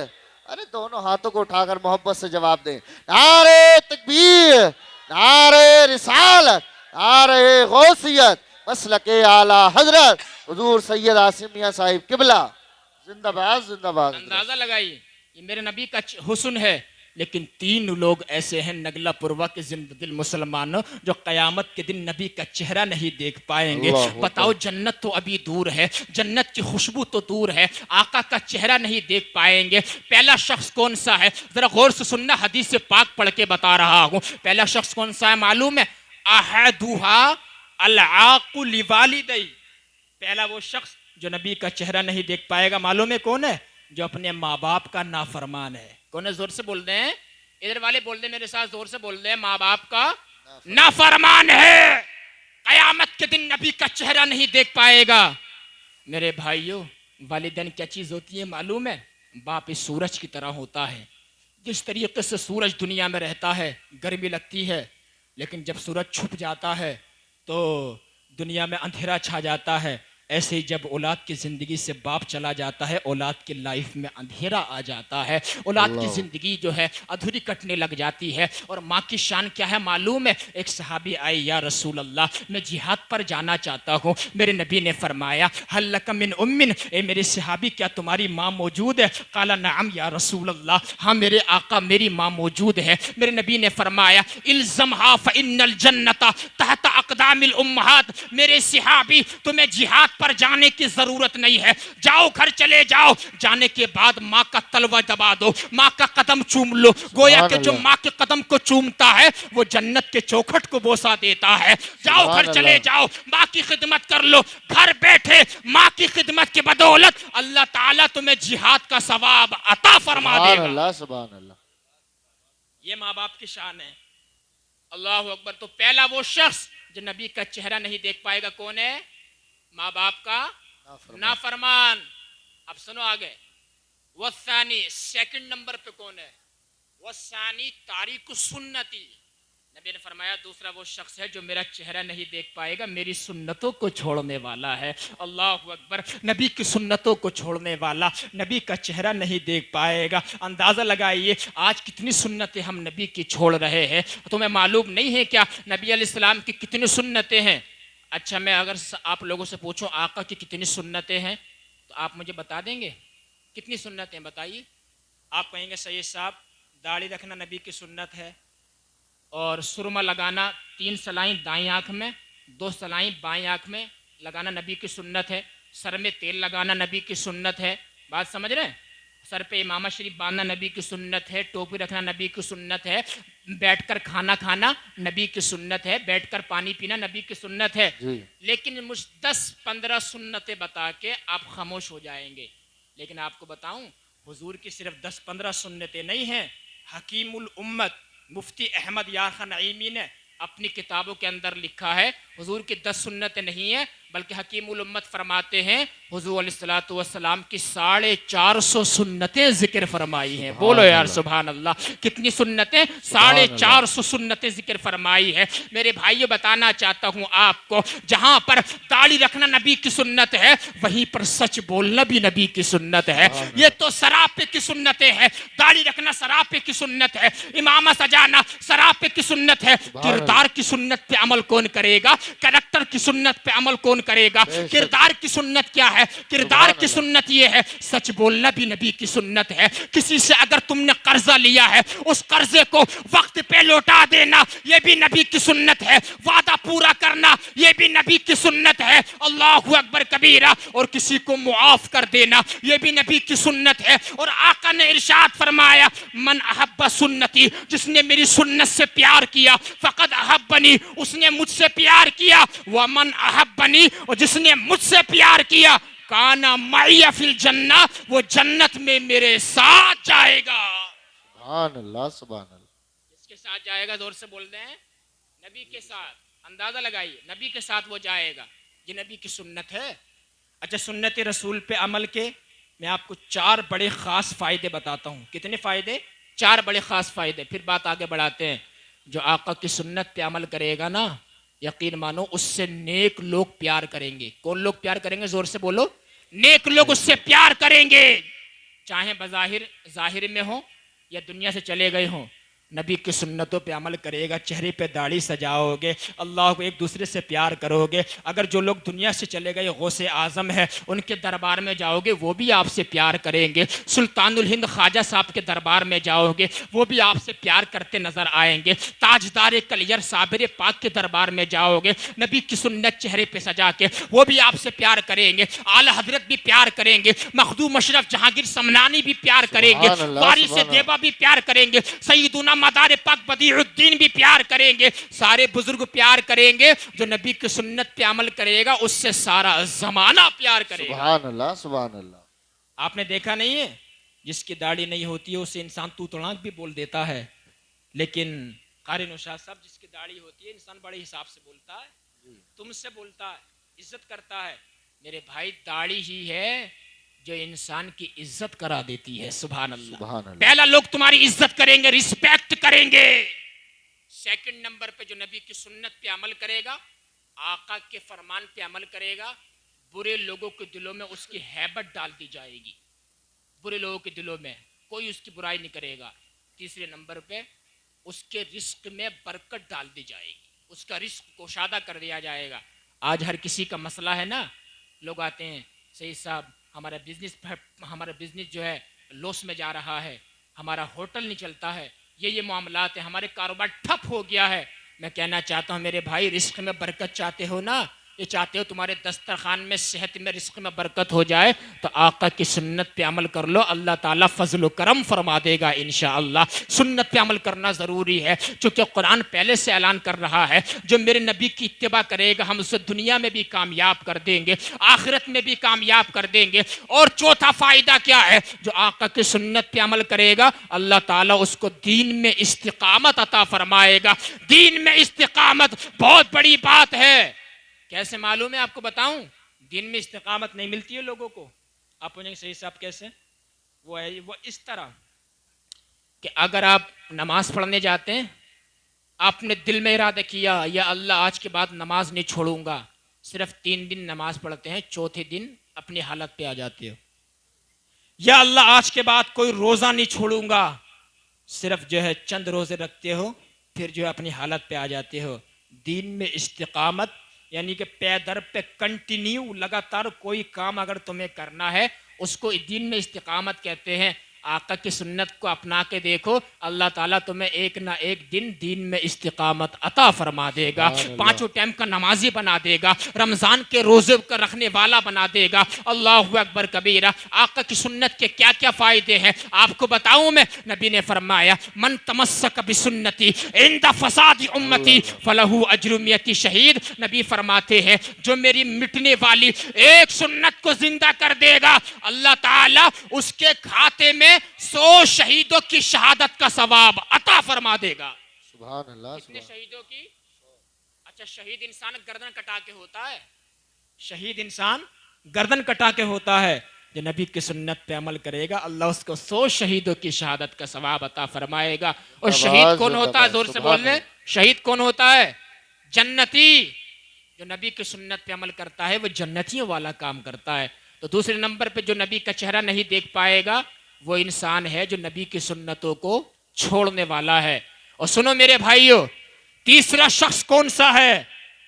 ارے دونوں ہاتھوں کو اٹھا کر محبت سے جواب دیں۔ نعرے تکبیر، نعرے رسالت، نعرے غوثیت، مسلک اعلیٰ حضرت حضور سید عاصم میاں صاحب قبلہ زندہ باد زندہ باد۔ اندازہ لگائیے، یہ میرے نبی کا حسن ہے، لیکن 3 لوگ ایسے ہیں نگلا پوروا کے زندہ دل مسلمانوں جو قیامت کے دن نبی کا چہرہ نہیں دیکھ پائیں گے۔ بتاؤ، جنت تو ابھی دور ہے، جنت کی خوشبو تو دور ہے، آقا کا چہرہ نہیں دیکھ پائیں گے۔ پہلا شخص کون سا ہے؟ ذرا غور سے سننا، حدیث پاک پڑھ کے بتا رہا ہوں۔ پہلا شخص کون سا ہے معلوم ہے؟ احدھا العاق لوالدی، پہلا وہ شخص جو نبی کا چہرہ نہیں دیکھ پائے گا، معلوم ہے کون ہے؟ جو اپنے ماں باپ کا نافرمان ہے۔ کون ہے؟ زور سے بول دیں، ادھر والے بول دیں میرے ساتھ، زور سے بول دیں، ماں باپ کا نافرمان ہے، قیامت کے دن نبی کا چہرہ نہیں دیکھ پائے گا۔ میرے بھائیوں، والدین کیا چیز ہوتی ہے معلوم ہے؟ باپ اس سورج کی طرح ہوتا ہے۔ جس طریقے سے سورج دنیا میں رہتا ہے، گرمی لگتی ہے، لیکن جب سورج چھپ جاتا ہے تو دنیا میں اندھیرا چھا جاتا ہے، ایسے ہی جب اولاد کی زندگی سے باپ چلا جاتا ہے، اولاد کی لائف میں اندھیرا آ جاتا ہے، اولاد کی زندگی جو ہے ادھوری کٹنے لگ جاتی ہے۔ اور ماں کی شان کیا ہے معلوم ہے؟ ایک صحابی آئے، یا رسول اللہ میں جہاد پر جانا چاہتا ہوں۔ میرے نبی نے فرمایا، ہل لک من ام، اے میرے صحابی کیا تمہاری ماں موجود ہے؟ قال نعم یا رسول اللہ، ہاں میرے آقا میری ماں موجود ہے۔ میرے نبی نے فرمایا، الزمھا فان الجنۃ تحت اقدام الامہات، میرے صحابی تمہیں جہاد پر جانے کی ضرورت نہیں ہے، جاؤ گھر چلے جاؤ، جانے کے بعد ماں کا تلوہ دبا دو، ماں کا قدم چوم لو، گویا کہ جو ماں کے قدم کو چومتا ہے وہ جنت کے چوکھٹ کو بوسہ دیتا ہے۔ جاؤ گھر چلے جاؤ، ماں کی خدمت کر لو، گھر بیٹھے ماں کی خدمت کی بدولت اللہ تعالیٰ تمہیں جہاد کا ثواب عطا فرما دے گا۔ سبحان اللہ۔ یہ ماں باپ کی شان ہے۔ اللہ اکبر۔ تو پہلا وہ شخص جو نبی کا چہرہ نہیں دیکھ پائے گا کون ہے؟ ماں باپ کا نافرمان۔ اب سنو آگے، والثانی، سیکنڈ نمبر پہ کون ہے؟ والثانی تاریک سنتی، نبی نے فرمایا دوسرا وہ شخص ہے جو میرا چہرہ نہیں دیکھ پائے گا، میری سنتوں کو چھوڑنے والا ہے۔ اللہ اکبر۔ نبی کی سنتوں کو چھوڑنے والا نبی کا چہرہ نہیں دیکھ پائے گا۔ اندازہ لگائیے آج کتنی سنتیں ہم نبی کی چھوڑ رہے ہیں۔ تمہیں معلوم نہیں ہے کیا نبی علیہ السلام کی کتنی سنتیں ہیں؟ اچھا، میں اگر آپ لوگوں سے پوچھوں آقا کی کتنی سنتیں ہیں تو آپ مجھے بتا دیں گے؟ کتنی سنتیں بتائیے؟ آپ کہیں گے سید صاحب داڑھی رکھنا نبی کی سنت ہے، اور سرما لگانا 3 سلائیں دائیں آنکھ میں 2 سلائیں بائیں آنکھ میں لگانا نبی کی سنت ہے، سر میں تیل لگانا نبی کی سنت ہے۔ بات سمجھ رہے ہیں؟ سر پہ امامہ شریف باندھنا نبی کی سنت ہے، ٹوپی رکھنا نبی کی سنت ہے، بیٹھ کر کھانا کھانا نبی کی سنت ہے، بیٹھ کر پانی پینا نبی کی سنت ہے۔ لیکن مجھ 10-15 سنتیں بتا کے آپ خاموش ہو جائیں گے، لیکن آپ کو بتاؤں حضور کی صرف 10-15 سنتیں نہیں ہیں، حکیم الامت مفتی احمد یار خان نعیمی نے اپنی کتابوں کے اندر لکھا ہے حضور کی 10 سنتیں نہیں ہیں بلکہ حکیم الامت فرماتے ہیں حضور علیہ الصلوۃ والسلام کی 450 سنتیں ذکر فرمائی ہیں. بولو یار سبحان اللہ. کتنی سنتیں؟ 450 سنتیں ذکر فرمائی ہے. میرے بھائیو بتانا چاہتا ہوں آپ کو جہاں پر داڑھی رکھنا نبی کی سنت ہے وہیں پر سچ بولنا بھی نبی کی سنت ہے. یہ تو سراپے کی سنتیں ہیں. داڑھی رکھنا سراپے کی سنت ہے. امامہ سجانا سراپے کی سنت ہے. کردار کی سنت پہ عمل کون کرے گا؟ کریکٹر کی سنت پہ عمل کون کرے گا؟ کردار کی سنت کیا ہے؟ کردار کی سنت یہ ہے سچ بولنا بھی نبی کی سنت ہے. کسی سے اگر تم نے قرضہ لیا ہے اس قرضے کو وقت پہ لوٹا دینا یہ بھی نبی کی سنت ہے. وعدہ پورا کرنا یہ بھی نبی کی سنت ہے. اللہ اکبر کبیرہ. اور کسی کو معاف کر دینا یہ بھی نبی کی سنت ہے. اور آقا نے ارشاد فرمایا من احب سنتی جس نے میری سنت سے پیار کیا فقد احبنی اس نے مجھ سے پیار کیا. ومن احبنی اور جس نے مجھ سے پیار کیا کانا معی فی الجنہ وہ جنت میں میرے ساتھ جائے گا. سبحان اللہ سبحان اللہ. کس کے ساتھ جائے گا؟ زور سے بول دیں. نبی کے ساتھ. اندازہ لگائیے نبی کے ساتھ وہ جائے گا. یہ نبی کی سنت ہے. اچھا سنت رسول پہ عمل کے میں آپ کو 4 بڑے خاص فائدے بتاتا ہوں. کتنے فائدے؟ 4 بڑے خاص فائدے. پھر بات آگے بڑھاتے ہیں. جو آقا کی سنت پہ عمل کرے گا نا یقین مانو اس سے نیک لوگ پیار کریں گے. کون لوگ پیار کریں گے؟ زور سے بولو. نیک لوگ اس سے پیار کریں گے چاہے بظاہر ظاہر میں ہوں یا دنیا سے چلے گئے ہوں. نبی کی سنتوں پہ عمل کرے گا. چہرے پہ داڑھی سجاؤ گے. اللہ کو ایک دوسرے سے پیار کرو گے. اگر جو لوگ دنیا سے چلے گئے غوث اعظم ہے ان کے دربار میں جاؤ گے وہ بھی آپ سے پیار کریں گے. سلطان الہند خواجہ صاحب کے دربار میں جاؤ گے وہ بھی آپ سے پیار کرتے نظر آئیں گے. تاجدار کلیر صابر پاک کے دربار میں جاؤ گے نبی کی سنت چہرے پہ سجا کے وہ بھی آپ سے پیار کریں گے. اعلی حضرت بھی پیار کریں گے. مخدوم اشرف جہانگیر سمنانی بھی پیار کریں گے. وارث دیبا بھی پیار کریں گے. سیدنا مدار پاک بدیع الدین بھی پیار کریں گے. سارے بزرگ پیار کریں گے. جو نبی کی سنت پہ عمل کرے گا اس سے سارا زمانہ پیار کرے گا. سبحان اللہ سبحان اللہ. آپ نے دیکھا نہیں ہے جس کی داڑھی نہیں ہوتی ہے اسے انسان تو تڑانک بھی بول دیتا ہے لیکن قاری نوشاد صاحب جس کی داڑھی ہوتی ہے انسان بڑے حساب سے بولتا ہے. تم سے بولتا ہے عزت کرتا ہے. میرے بھائی داڑھی ہی ہے جو انسان کی عزت کرا دیتی ہے. سبحان اللہ. سبحان اللہ. پہلا لوگ تمہاری عزت کریں گے رسپیکٹ کریں گے. سیکنڈ نمبر پہ جو نبی کی سنت پہ عمل کرے گا آقا کے فرمان پہ عمل کرے گا برے لوگوں کے دلوں میں اس کی ہیبت ڈال دی جائے گی. برے لوگوں کے دلوں میں کوئی اس کی برائی نہیں کرے گا. تیسرے نمبر پہ اس کے رزق میں برکت ڈال دی جائے گی. اس کا رزق کوشادہ کر دیا جائے گا. آج ہر کسی کا مسئلہ ہے نا لوگ آتے ہیں سید صاحب ہمارا بزنس جو ہے لوس میں جا رہا ہے. ہمارا ہوٹل نہیں چلتا ہے. یہ معاملات ہیں. ہمارے کاروبار ٹھپ ہو گیا ہے. میں کہنا چاہتا ہوں میرے بھائی رزق میں برکت چاہتے ہو نا یہ چاہتے ہو تمہارے دسترخوان میں صحت میں رزق میں برکت ہو جائے تو آقا کی سنت پہ عمل کر لو. اللہ تعالیٰ فضل و کرم فرما دے گا انشاءاللہ. سنت پہ عمل کرنا ضروری ہے چونکہ قرآن پہلے سے اعلان کر رہا ہے جو میرے نبی کی اتباع کرے گا ہم اسے دنیا میں بھی کامیاب کر دیں گے آخرت میں بھی کامیاب کر دیں گے. اور چوتھا فائدہ کیا ہے؟ جو آقا کی سنت پہ عمل کرے گا اللہ تعالیٰ اس کو دین میں استقامت عطا فرمائے گا. دین میں استقامت بہت بڑی بات ہے. کیسے معلوم ہے آپ کو بتاؤں؟ دین میں استقامت نہیں ملتی ہے لوگوں کو. آپ پوچھیں گے صحیح صاحب کیسے؟ وہ اس طرح کہ اگر آپ نماز پڑھنے جاتے ہیں آپ نے دل میں ارادہ کیا یا اللہ آج کے بعد نماز نہیں چھوڑوں گا صرف 3 دن نماز پڑھتے ہیں چوتھے دن اپنی حالت پہ آ جاتے ہو. یا اللہ آج کے بعد کوئی روزہ نہیں چھوڑوں گا صرف جو ہے چند روزے رکھتے ہو پھر جو ہے اپنی حالت پہ آ جاتے ہو. دین میں استقامت یعنی کہ پے در پہ کنٹینیو لگاتار کوئی کام اگر تمہیں کرنا ہے اس کو دین میں استقامت کہتے ہیں. آقا کی سنت کو اپنا کے دیکھو اللہ تعالیٰ تمہیں ایک نہ ایک دن دین میں استقامت عطا فرما دے گا. 5 ٹائم کا نمازی بنا دے گا. رمضان کے روزے کا رکھنے والا بنا دے گا. اللہ اکبر کبیرہ. آقا کی سنت کے کیا کیا فائدے ہیں آپ کو بتاؤں میں. نبی نے فرمایا من تمسک بسنتی عند فساد امتی فلہ اجر 100 شہید. نبی فرماتے ہیں جو میری مٹنے والی ایک سنت کو زندہ کر دے گا اللہ تعالیٰ اس کے کھاتے میں تمہیں 100 شہیدوں کی شہادت کا ثواب عطا فرما دے گا. سبحان اللہ. کتنے شہیدوں کی؟ اچھا شہید انسان گردن کٹا کے ہوتا ہے؟ شہید انسان گردن کٹا کے ہوتا ہے. جو نبی کی سنت پہ عمل کرے گا اللہ اس کو 100 شہیدوں کی شہادت کا ثواب عطا فرمائے گا. اور شہید کون ہوتا ہے؟ زور سے بول لیں. شہید کون ہوتا ہے؟ جنتی. جو نبی کی سنت پہ عمل کرتا ہے وہ جنتیوں والا کام کرتا ہے. تو دوسرے نمبر پہ جو نبی کا چہرہ نہیں دیکھ پائے گا وہ انسان ہے جو نبی کی سنتوں کو چھوڑنے والا ہے. اور سنو میرے بھائیو، تیسرا شخص کون سا ہے؟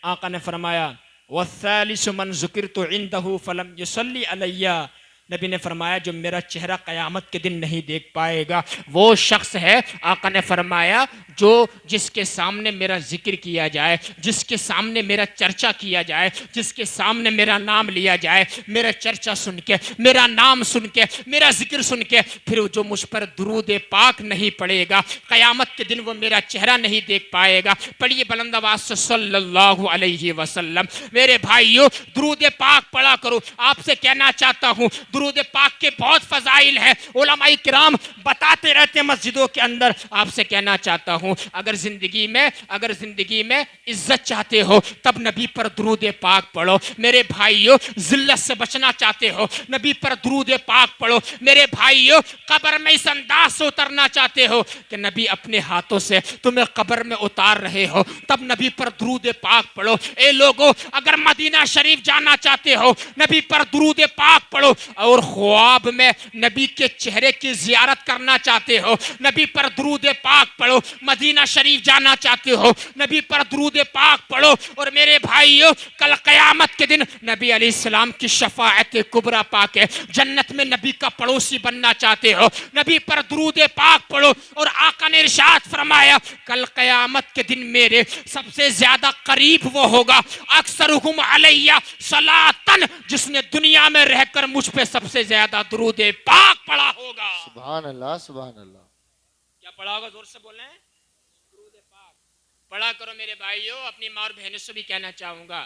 آقا نے فرمایا وَالثَّالِثُ مَنْ ذُكِرْتُ عِنْدَهُ فَلَمْ يُصَلِّ عَلَيَّ. نبی نے فرمایا جو میرا چہرہ قیامت کے دن نہیں دیکھ پائے گا وہ شخص ہے، آقا نے فرمایا، جو جس کے سامنے میرا ذکر کیا جائے، جس کے سامنے میرا چرچا کیا جائے، جس کے سامنے میرا نام لیا جائے، میرا چرچا سن کے، میرا نام سن کے، میرا ذکر سن کے پھر جو مجھ پر درود پاک نہیں پڑے گا قیامت کے دن وہ میرا چہرہ نہیں دیکھ پائے گا. پڑھیے بلند آواز سے صلی اللہ علیہ وسلم. میرے بھائیو درود پاک پڑھا کرو. آپ سے کہنا چاہتا ہوں درود پاک کے بہت فضائل ہیں، علماء کرام بتاتے رہتے ہیں مسجدوں کے اندر. آپ سے کہنا چاہتا ہوں اگر زندگی میں عزت چاہتے ہو تب نبی پر درود پاک پڑھو. میرے بھائیو ذلت سے بچنا چاہتے ہو نبی پر درود پاک پڑھو. میرے بھائیو قبر میں اس انداز سے اترنا چاہتے ہو کہ نبی اپنے ہاتھوں سے تمہیں قبر میں اتار رہے ہو تب نبی پر درود پاک پڑھو. اے لوگو اگر مدینہ شریف جانا چاہتے ہو نبی پر درود پاک پڑھو. اور خواب میں نبی کے چہرے کی زیارت کرنا چاہتے ہو نبی پر درود پاک پڑھو. مدینہ شریف جانا چاہتے ہو نبی پر درود پاک پڑھو. اور میرے بھائیو کل قیامت کے دن نبی علیہ السلام کی شفاعت کبریٰ پا کے جنت میں نبی کا پڑوسی بننا چاہتے ہو نبی پر درود پاک پڑھو. اور آقا نے ارشاد فرمایا کل قیامت کے دن میرے سب سے زیادہ قریب وہ ہوگا اکثرہم علیہ صلاۃً جس نے دنیا میں رہ کر مجھ پہ سب سے زیادہ درود پاک پڑھا ہوگا. سبحان اللہ. سبحان اللہ. کیا پڑھا ہوگا؟ زور سے بولیں. درود پاک پڑھا کرو میرے بھائیو. اپنی ماں اور بہنوں سے بھی کہنا چاہوں گا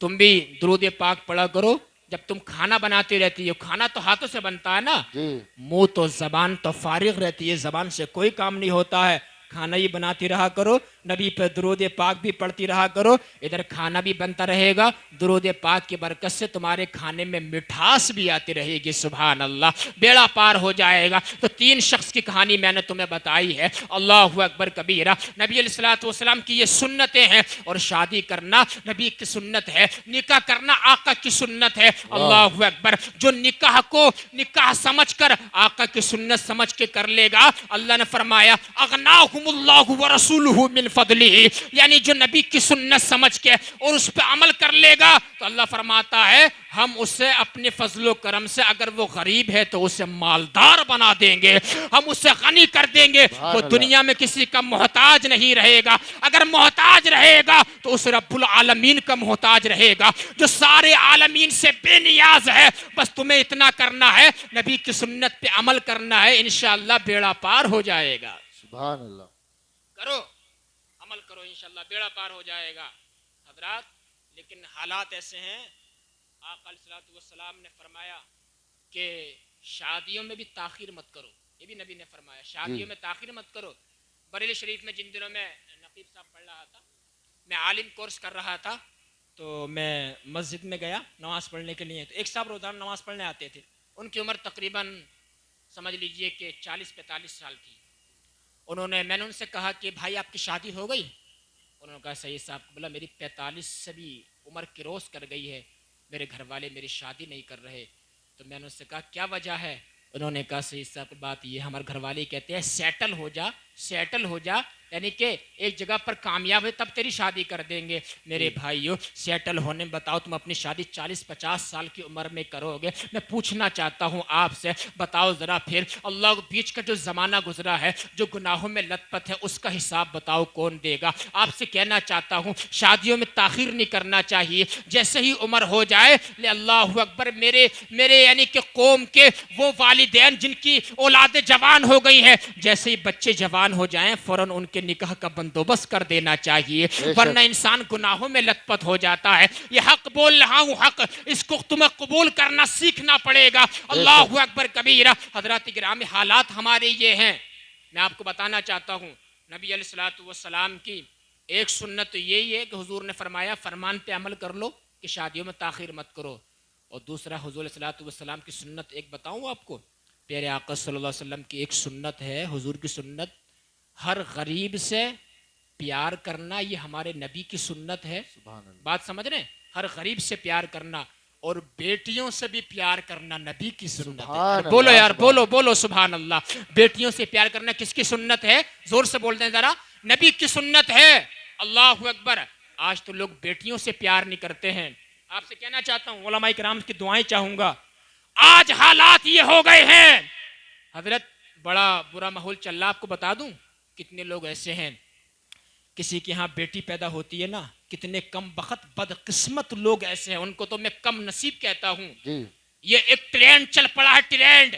تم بھی درود پاک پڑھا کرو. جب تم کھانا بناتی رہتی ہو، کھانا تو ہاتھوں سے بنتا ہے نا، منہ تو زبان تو فارغ رہتی ہے، زبان سے کوئی کام نہیں ہوتا ہے. کھانا ہی بناتی رہا کرو، نبی پہ درود پاک بھی پڑھتی رہا کرو. ادھر کھانا بھی بنتا رہے گا، درود پاک کی برکت سے تمہارے کھانے میں مٹھاس بھی آتی رہے گی. سبحان اللہ. بیڑا پار ہو جائے گا. تو 3 شخص کی کہانی میں نے تمہیں بتائی ہے. اللہ اکبر کبیرہ. نبی علیہ الصلوۃ والسلام کی یہ سنتیں ہیں. اور شادی کرنا نبی کی سنت ہے، نکاح کرنا آقا کی سنت ہے. اللہ اکبر. جو نکاح کو نکاح سمجھ کر آقا کی سنت سمجھ کے کر لے گا اللہ نے فرمایا اغناہم اللہ ورسولہ من فضلہ، یعنی جو نبی کی سنت سمجھ کے اور اس پہ عمل کر لے گا تو اللہ فرماتا ہے ہم اسے اپنے فضل و کرم سے، اگر وہ غریب ہے تو اسے مالدار بنا دیں گے، ہم اسے غنی کر دیں گے. وہ دنیا میں کسی کا محتاج نہیں رہے گا. اگر محتاج رہے گا تو اس رب العالمین کا محتاج رہے گا جو سارے عالمین سے بے نیاز ہے. بس تمہیں اتنا کرنا ہے، نبی کی سنت پہ عمل کرنا ہے، انشاءاللہ بیڑا پار ہو جائے گا. سبحان اللہ. کرو، عمل کرو، انشاءاللہ بیڑا پار ہو جائے گا. حضرات لیکن حالات ایسے ہیں، آقا علیہ الصلوۃ والسلام نے فرمایا کہ شادیوں میں بھی تاخیر مت کرو. یہ بھی نبی نے فرمایا شادیوں میں تاخیر مت کرو. بریلی شریف میں جن دنوں میں نقیب صاحب پڑھ رہا تھا، میں عالم کورس کر رہا تھا، تو میں مسجد میں گیا نماز پڑھنے کے لیے. تو ایک صاحب روزانہ نماز پڑھنے آتے تھے. ان کی عمر تقریباً سمجھ لیجئے کہ 40-45 سال تھی. میں نے ان سے کہا کہ بھائی آپ کی شادی ہو گئی؟ انہوں نے کہا صحیح صاحب. بولا میری 45 سے بھی عمر کروس کر گئی ہے، میرے گھر والے میری شادی نہیں کر رہے. تو میں نے ان سے کہا کیا وجہ ہے؟ انہوں نے کہا صحیح صاحب بات یہ ہمارے گھر والے کہتے ہیں سیٹل ہو جا یعنی کہ ایک جگہ پر کامیاب ہے تب تیری شادی کر دیں گے. میرے بھائیو سیٹل ہونے میں بتاؤ تم اپنی شادی 40-50 سال کی عمر میں کرو گے. میں پوچھنا چاہتا ہوں آپ سے، بتاؤ ذرا پھر اللہ بیچ کا جو زمانہ گزرا ہے، جو گناہوں میں لت پت ہے، اس کا حساب بتاؤ کون دے گا؟ آپ سے کہنا چاہتا ہوں شادیوں میں تاخیر نہیں کرنا چاہیے. جیسے ہی عمر ہو جائے لے اللہ اکبر. میرے یعنی کہ قوم کے وہ والدین جن کی اولادیں جوان ہو گئی ہیں، جیسے ہی بچے جوان ہو جائیں فوراً ان کے کے نکاح کا بندوبست کر دینا چاہیے، ورنہ انسان گناہوں میں لت پت ہو جاتا ہے۔ یہ حق بول رہا ہوں، حق، اس کو تمہیں قبول کرنا سیکھنا پڑے گا۔ اللہ اکبر کبیرہ۔ حضرات گرامی، حالات ہمارے یہ ہیں، میں آپ کو بتانا چاہتا ہوں، نبی علیہ الصلوۃ والسلام کی ایک سنت یہی ہے کہ حضور نے فرمایا فرمان پہ عمل کر لو کہ شادیوں میں تاخیر مت کرو، اور دوسرا حضور علیہ الصلوۃ والسلام کی سنت ایک بتاؤں آپ کو، پیارے آقا صلی اللہ علیہ وسلم کی ایک سنت ہے، حضور کی سنت، ہر غریب سے پیار کرنا، یہ ہمارے نبی کی سنت ہے۔ بات سمجھ رہے ہیں؟ ہر غریب سے پیار کرنا، اور بیٹیوں سے بھی پیار کرنا نبی کی سنت ہے۔ بولو یار، بولو بولو سبحان اللہ۔ بیٹیوں سے پیار کرنا کس کی سنت ہے؟ زور سے بول دیں ذرا، نبی کی سنت ہے۔ اللہ اکبر۔ آج تو لوگ بیٹیوں سے پیار نہیں کرتے ہیں۔ آپ سے کہنا چاہتا ہوں، علماء کرام کی دعائیں چاہوں گا، آج حالات یہ ہو گئے ہیں، حضرت بڑا برا ماحول چل رہا، آپ کو بتا دوں کتنے لوگ ایسے ہیں، کسی کے ہاں بیٹی پیدا ہوتی ہے نا، کتنے کم بخت بدقسمت لوگ ایسے ہیں، ان کو تو میں کم نصیب کہتا ہوں۔ یہ ایک ٹرینڈ چل پڑا ہے، ٹرینڈ،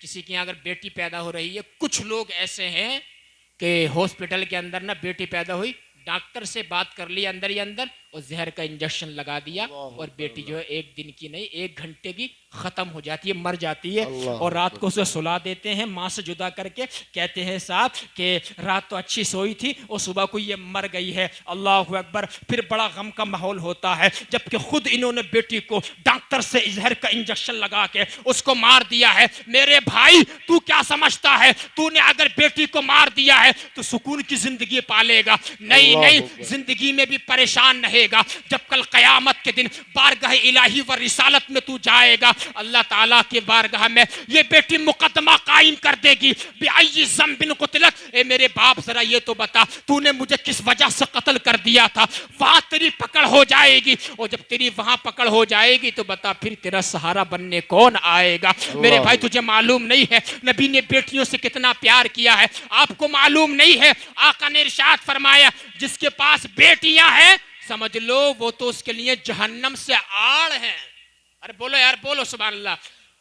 کسی کے یہاں اگر بیٹی پیدا ہو رہی ہے، کچھ لوگ ایسے ہیں کہ ہاسپٹل کے اندر نا بیٹی پیدا ہوئی، ڈاکٹر سے بات کر لی اندر ہی اندر، اور زہر کا انجیکشن لگا دیا، اور بیٹی جو ہے ایک دن کی نہیں 1 گھنٹے کی ختم ہو جاتی ہے، مر جاتی ہے، اور رات کو اسے سلا دیتے ہیں ماں سے جدا کر کے، کہتے ہیں صاحب کہ رات تو اچھی سوئی تھی اور صبح کو یہ مر گئی ہے۔ اللہ اکبر۔ پھر بڑا غم کا ماحول ہوتا ہے، جبکہ خود انہوں نے بیٹی کو ڈاکٹر سے زہر کا انجیکشن لگا کے اس کو مار دیا ہے۔ میرے بھائی، تو کیا سمجھتا ہے تو نے اگر بیٹی کو مار دیا ہے تو سکون کی زندگی پالے گا؟ نہیں نہیں، زندگی میں بھی پریشان رہے گا۔ جب کل قیامت کے دن بارگاہ الہی و رسالت میں تو جائے گا، اللہ تعالیٰ کے بارگاہ میں یہ بیٹی مقدمہ قائم کر دے گی، بِأَيِّ ذَنبٍ قُتِلَتْ، اے میرے باپ ذرا یہ تو بتا تو نے مجھے کس وجہ سے قتل کر دیا تھا؟ وہاں تیری پکڑ ہو جائے گی، اور جب تیری وہاں پکڑ ہو جائے گی تو بتا پھر تیرا سہارا بننے کون آئے گا؟ میرے بھائی، تجھے معلوم نہیں ہے نبی نے بیٹیوں سے کتنا پیار کیا ہے؟ آپ کو معلوم نہیں ہے آقا نے ارشاد فرمایا، جس کے پاس بیٹیاں ہیں سمجھ لو وہ تو اس کے لیے جہنم سے آڑ ہیں۔ ارے بولو یار، بولو سبحان اللہ۔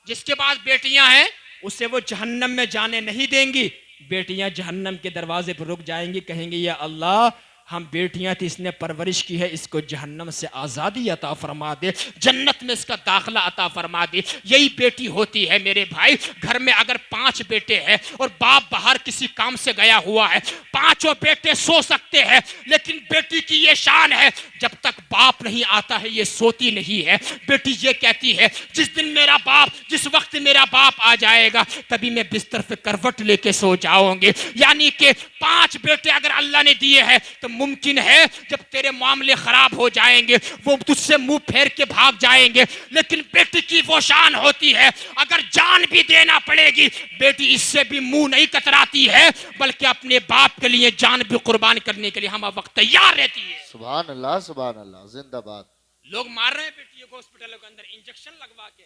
جس کے پاس بیٹیاں ہیں اسے وہ جہنم میں جانے نہیں دیں گی، بیٹیاں جہنم کے دروازے پر رک جائیں گی، کہیں گے یا اللہ ہم بیٹیاں تھی، اس نے پرورش کی ہے، اس کو جہنم سے آزادی عطا فرما دے، جنت میں اس کا داخلہ عطا فرما دے۔ یہی بیٹی ہوتی ہے میرے بھائی۔ گھر میں اگر 5 بیٹے ہیں اور باپ باہر کسی کام سے گیا ہوا ہے، 5 بیٹے سو سکتے ہیں، لیکن بیٹی کی یہ شان ہے جب تک باپ نہیں آتا ہے یہ سوتی نہیں ہے۔ بیٹی یہ کہتی ہے جس وقت میرا باپ آ جائے گا تبھی میں بستر پہ کروٹ لے کے سو جاؤں گے۔ یعنی کہ 5 بیٹے اگر اللہ نے دیے ہیں تو ممکن ہے جب تیرے معاملے خراب ہو جائیں گے وہ تجھ سے منہ پھیر کے بھاگ جائیں گے، لیکن بیٹی کی وہ شان ہوتی ہے اگر جان بھی دینا پڑے گی بیٹی اس سے بھی منہ نہیں کتراتی ہے، بلکہ اپنے باپ کے لیے جان بھی قربان کرنے کے لیے ہم وقت تیار رہتی ہے۔ سبحان اللہ، سبحان اللہ، زندہ باد۔ لوگ مار رہے ہیں بیٹیوں کو ہاسپٹلوں کے اندر انجیکشن لگوا کے،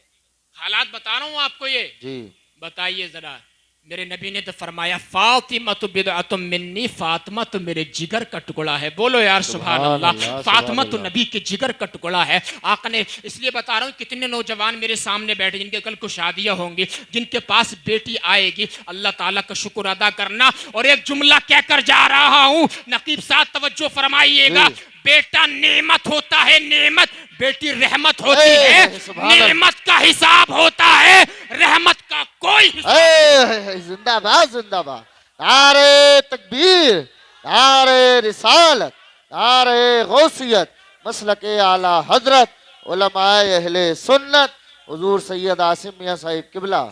حالات بتا رہا ہوں آپ کو۔ یہ جی بتائیے ذرا، میرے نبی نے تو فرمایا فاطمہ تو بدعۃ منی، فاطمہ تو میرے جگر کا ٹکڑا ہے۔ بولو یار سبحان اللہ۔ فاطمہ تو نبی کے جگر کا ٹکڑا ہے۔ آقا نے اس لیے بتا رہا ہوں، کتنے نوجوان میرے سامنے بیٹھے جن کے کل کو شادیاں ہوں گی، جن کے پاس بیٹی آئے گی، اللہ تعالیٰ کا شکر ادا کرنا۔ اور ایک جملہ کہہ کر جا رہا ہوں، نقیب صاحب توجہ فرمائیے گا، بیٹا نعمت ہوتا ہے، نعمت، بیٹی رحمت ہوتی ہے۔ نعمت کا حساب ہوتا ہے، رحمت کا کوئی حساب نہیں۔ زندہ باد، زندہ باد۔ نعرہ تکبیر، نعرہ رسالت، نعرہ غوثیت، مسلک اعلیٰ حضرت علماء اہل سنت حضور سید عاصم میاں صاحب قبلہ۔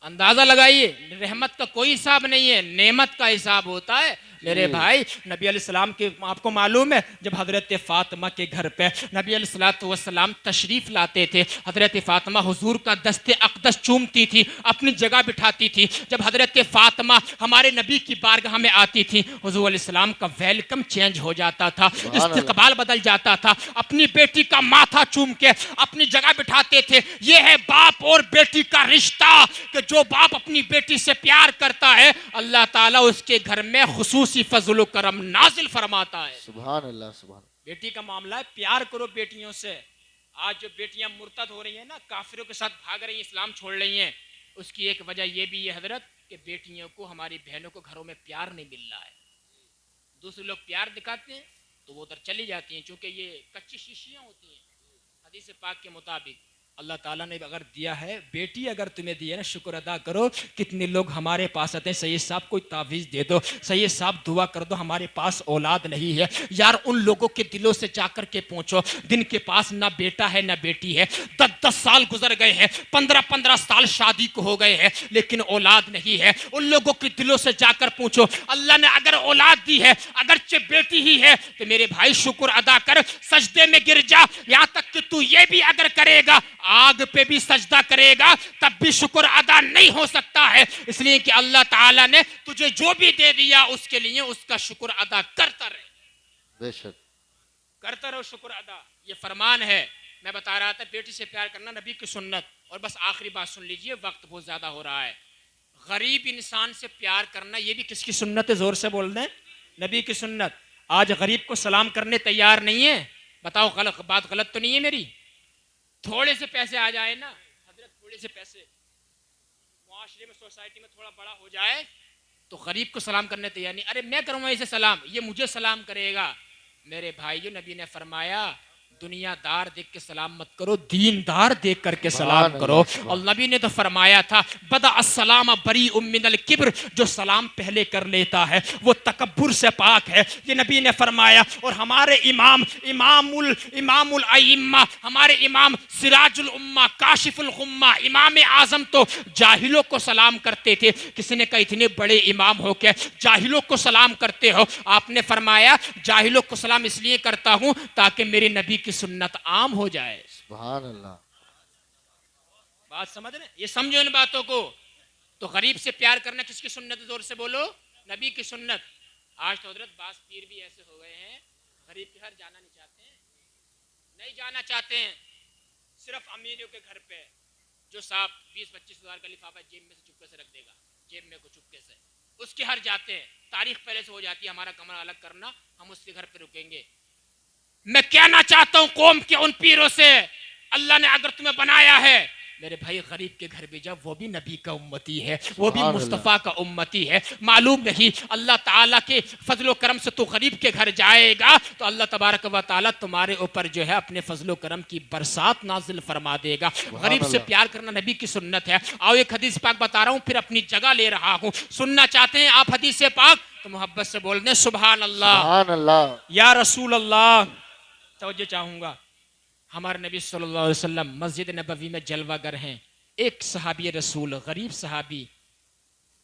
اندازہ لگائیے، رحمت کا کوئی حساب نہیں ہے، نعمت کا حساب ہوتا ہے۔ میرے بھائی، نبی علیہ السلام کے آپ کو معلوم ہے جب حضرت فاطمہ کے گھر پہ نبی علیہ السلام تشریف لاتے تھے، حضرت فاطمہ حضور کا دست اقدس چومتی تھی، اپنی جگہ بٹھاتی تھی۔ جب حضرت فاطمہ ہمارے نبی کی بارگاہ میں آتی تھی، حضور علیہ السلام کا ویلکم چینج ہو جاتا تھا، استقبال بدل جاتا تھا، اپنی بیٹی کا ماتھا چوم کے اپنی جگہ بٹھاتے تھے۔ یہ ہے باپ اور بیٹی کا رشتہ، کہ جو باپ اپنی بیٹی سے پیار کرتا ہے اللہ تعالیٰ اس کے گھر میں خصوصی فضل و کرم نازل فرماتا ہے۔ سبحان اللہ، سبحان اللہ۔ بیٹی کا معاملہ ہے، پیار کرو بیٹیوں سے۔ آج جو بیٹیاں مرتد ہو رہی ہیں نا، کافروں کے ساتھ بھاگ رہی ہیں، اسلام چھوڑ رہی ہیں، اس کی ایک وجہ یہ بھی ہے حضرت کہ بیٹیوں کو، ہماری بہنوں کو گھروں میں پیار نہیں مل رہا ہے۔ دوسرے لوگ پیار دکھاتے ہیں تو وہ ادھر چلی جاتی ہیں، چونکہ یہ کچی شیشیاں ہوتی ہیں۔ حدیث پاک کے مطابق اللہ تعالیٰ نے اگر دیا ہے، بیٹی اگر تمہیں دی ہے نا، شکر ادا کرو۔ کتنے لوگ ہمارے پاس آتے ہیں، سید صاحب کوئی تعویذ دے دو، سید صاحب دعا کر دو، ہمارے پاس اولاد نہیں ہے۔ یار ان لوگوں کے دلوں سے جا کر کے پوچھو جن کے پاس نہ بیٹا ہے نہ بیٹی ہے، 10 سال گزر گئے ہیں، 15 سال شادی کو ہو گئے ہیں، لیکن اولاد نہیں ہے۔ ان لوگوں کے دلوں سے جا کر پوچھو، اللہ نے اگر اولاد دی ہے، اگرچہ بیٹی ہی ہے، تو میرے بھائی شکر ادا کر، سجدے میں گر جا، یہاں تک کہ تو یہ بھی اگر کرے گا، آگ پہ بھی سجدہ کرے گا، تب بھی شکر ادا نہیں ہو سکتا ہے، اس لیے کہ اللہ تعالیٰ نے تجھے جو بھی دے دیا اس کے لیے اس کا شکر ادا کرتا رہے، بے شک کرتا رہو شکر ادا۔ یہ فرمان ہے۔ میں بتا رہا تھا بیٹی سے پیار کرنا نبی کی سنت۔ اور بس آخری بات سن لیجئے، وقت بہت زیادہ ہو رہا ہے۔ غریب انسان سے پیار کرنا یہ بھی کس کی سنت ہے؟ زور سے بول دیں، نبی کی سنت۔ آج غریب کو سلام کرنے تیار نہیں ہے، بتاؤ بات غلط تو نہیں ہے میری؟ تھوڑے سے پیسے آ جائے نا حضرت، تھوڑے سے پیسے معاشرے میں، سوسائٹی میں تھوڑا بڑا ہو جائے تو غریب کو سلام کرنے تیار نہیں۔ ارے میں کروں گا اسے سلام، یہ مجھے سلام کرے گا۔ میرے بھائیو، نبی نے فرمایا دنیا دار دیکھ کے سلام مت کرو، دیندار دیکھ کر کے سلام کرو۔ اور نبی نے تو فرمایا تھا بدأ السلام بریء من الکبر، جو سلام پہلے کر لیتا ہے وہ تکبر سے پاک ہے، یہ نبی نے فرمایا۔ اور ہمارے امام الائمہ، ہمارے امام سراج الامہ، کاشف الغمہ، امام اعظم تو جاہلوں کو سلام کرتے تھے۔ کسی نے کہا اتنے بڑے امام ہو کے جاہلوں کو سلام کرتے ہو؟ آپ نے فرمایا جاہلوں کو سلام اس لیے کرتا ہوں تاکہ میرے نبی کی سنت عام ہو جائے۔ سبحان اللہ، بات سمجھ رہے ہیں؟ یہ سمجھو ان باتوں کو۔ تو غریب سے پیار کرنا کس کی سنت ہے؟ زور سے بولو، نبی کی سنت۔ آج تو حضرت بعض پیر بھی ایسے ہو گئے ہیں، غریب کے گھر جانا نہیں چاہتے ہیں، نہیں جانا چاہتے ہیں، صرف امیروں کے گھر پہ جو صاحب 20-25 ہزار کا لفافہ جیب میں سے چپکے سے رکھ دے گا، جیب میں کو چپکے سے، اس کے گھر جاتے ہیں۔ تاریخ پہلے سے ہو جاتی ہے ہمارا کمرہ الگ کرنا، ہم اس کے گھر پہ رکیں گے۔ میں کہنا چاہتا ہوں قوم کے ان پیروں سے، اللہ نے اگر تمہیں بنایا ہے میرے بھائی غریب کے گھر بھی جا، وہ بھی نبی کا امتی ہے، وہ بھی مصطفیٰ کا امتی ہے۔ معلوم نہیں اللہ تعالیٰ کے فضل و کرم سے تو غریب کے گھر جائے گا تو اللہ تبارک و تعالیٰ تمہارے اوپر جو ہے اپنے فضل و کرم کی برسات نازل فرما دے گا۔ غریب سے پیار کرنا نبی کی سنت ہے۔ آؤ ایک حدیث پاک بتا رہا ہوں، پھر اپنی جگہ لے رہا ہوں۔ سننا چاہتے ہیں آپ حدیث پاک تو محبت سے بول دیں سبحان اللہ، سبحان اللہ، یا رسول اللہ۔ توجہ چاہوں گا، ہمارے نبی صلی اللہ علیہ وسلم مسجد نبوی میں جلوہ گر ہیں۔ ایک صحابی رسول،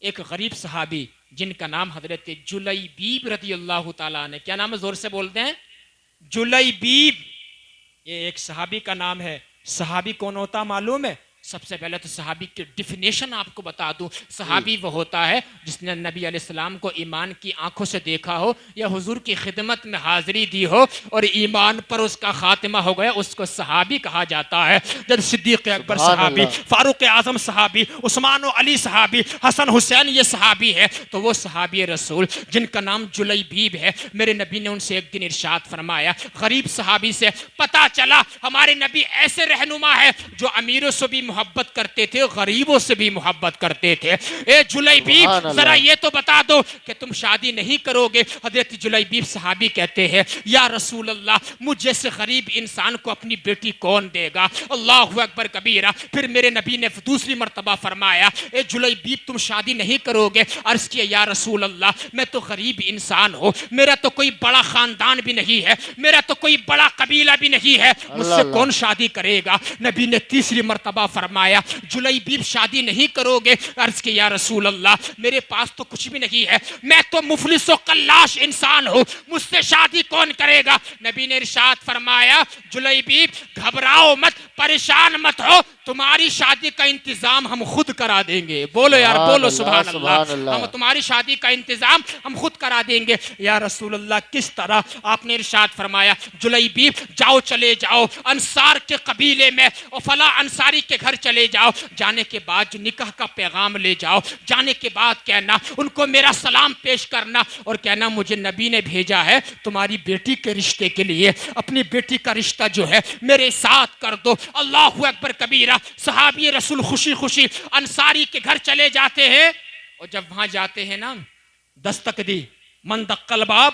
ایک غریب صحابی جن کا نام حضرت جلیبیب رضی اللہ تعالیٰ نے، کیا نام ہے؟ زور سے بولتے ہیں، جلیبیب۔ یہ ایک صحابی کا نام ہے۔ صحابی کون ہوتا معلوم ہے؟ سب سے پہلے تو صحابی کی ڈیفینیشن آپ کو بتا دوں۔ صحابی وہ ہوتا ہے جس نے نبی علیہ السلام کو ایمان کی آنکھوں سے دیکھا ہو یا حضور کی خدمت میں حاضری دی ہو اور ایمان پر اس کا خاتمہ ہو گیا، اس کو صحابی کہا جاتا ہے۔ جب صدیق اکبر صحابی، فاروق اعظم صحابی، عثمان و علی صحابی، حسن حسین یہ صحابی ہے، تو وہ صحابی رسول جن کا نام جلیبیب ہے۔ میرے نبی نے ان سے ایک دن ارشاد فرمایا، غریب صحابی سے پتا چلا ہمارے نبی ایسے رہنما ہے جو امیروں سے بھی محبت کرتے تھے، غریبوں سے بھی محبت کرتے تھے۔ اے جلیبیب ذرا یہ تو بتا دو کہ تم شادی نہیں کرو گے؟ حضرت جلیبیب صحابی کہتے ہیں یا رسول اللہ، مجھ جیسے غریب انسان کو اپنی بیٹی کون دے گا؟ اللہ اکبر کبیرہ۔ پھر میرے نبی نے دوسری مرتبہ فرمایا اے جلیبیب تم شادی نہیں کرو گے؟ عرض کیا یا رسول اللہ میں تو غریب انسان ہوں، میرا تو کوئی بڑا خاندان بھی نہیں ہے، میرا تو کوئی بڑا قبیلہ بھی نہیں ہے، مجھ سے کون شادی کرے گا؟ نبی نے تیسری مرتبہ فرمایا جلیبیب شادی نہیں کرو گے؟ عرض کی یا رسول اللہ میرے پاس تو کچھ بھی نہیں ہے، میں تو مفلس و قلاش انسان ہوں، مجھ سے شادی کون کرے گا؟ نبی نے ارشاد فرمایا جلیبیب گھبراؤ مت، پریشان مت ہو، تمہاری شادی کا انتظام ہم خود کرا دیں گے۔ بولو یار، بولو سبحان اللہ۔ ہم تمہاری شادی کا انتظام ہم خود کرا دیں گے۔ یا رسول اللہ کس طرح؟ آپ نے ارشاد فرمایا جلیبیب جاؤ، چلے جاؤ انصار کے قبیلے میں اور فلاں انصاری کے گھر چلے جاؤ، جانے کے بعد جو نکاح کا پیغام لے جاؤ، جانے کے بعد کہنا ان کو میرا سلام پیش کرنا اور کہنا مجھے نبی نے بھیجا ہے تمہاری بیٹی کے رشتے کے لیے، اپنی بیٹی کا رشتہ جو ہے میرے ساتھ کر دو۔ اللہ اکبر کبیرہ۔ صحابی رسول خوشی خوشی انصاری کے گھر چلے جاتے ہیں اور جب وہاں جاتے ہیں نا، دستک دی، من دق الباب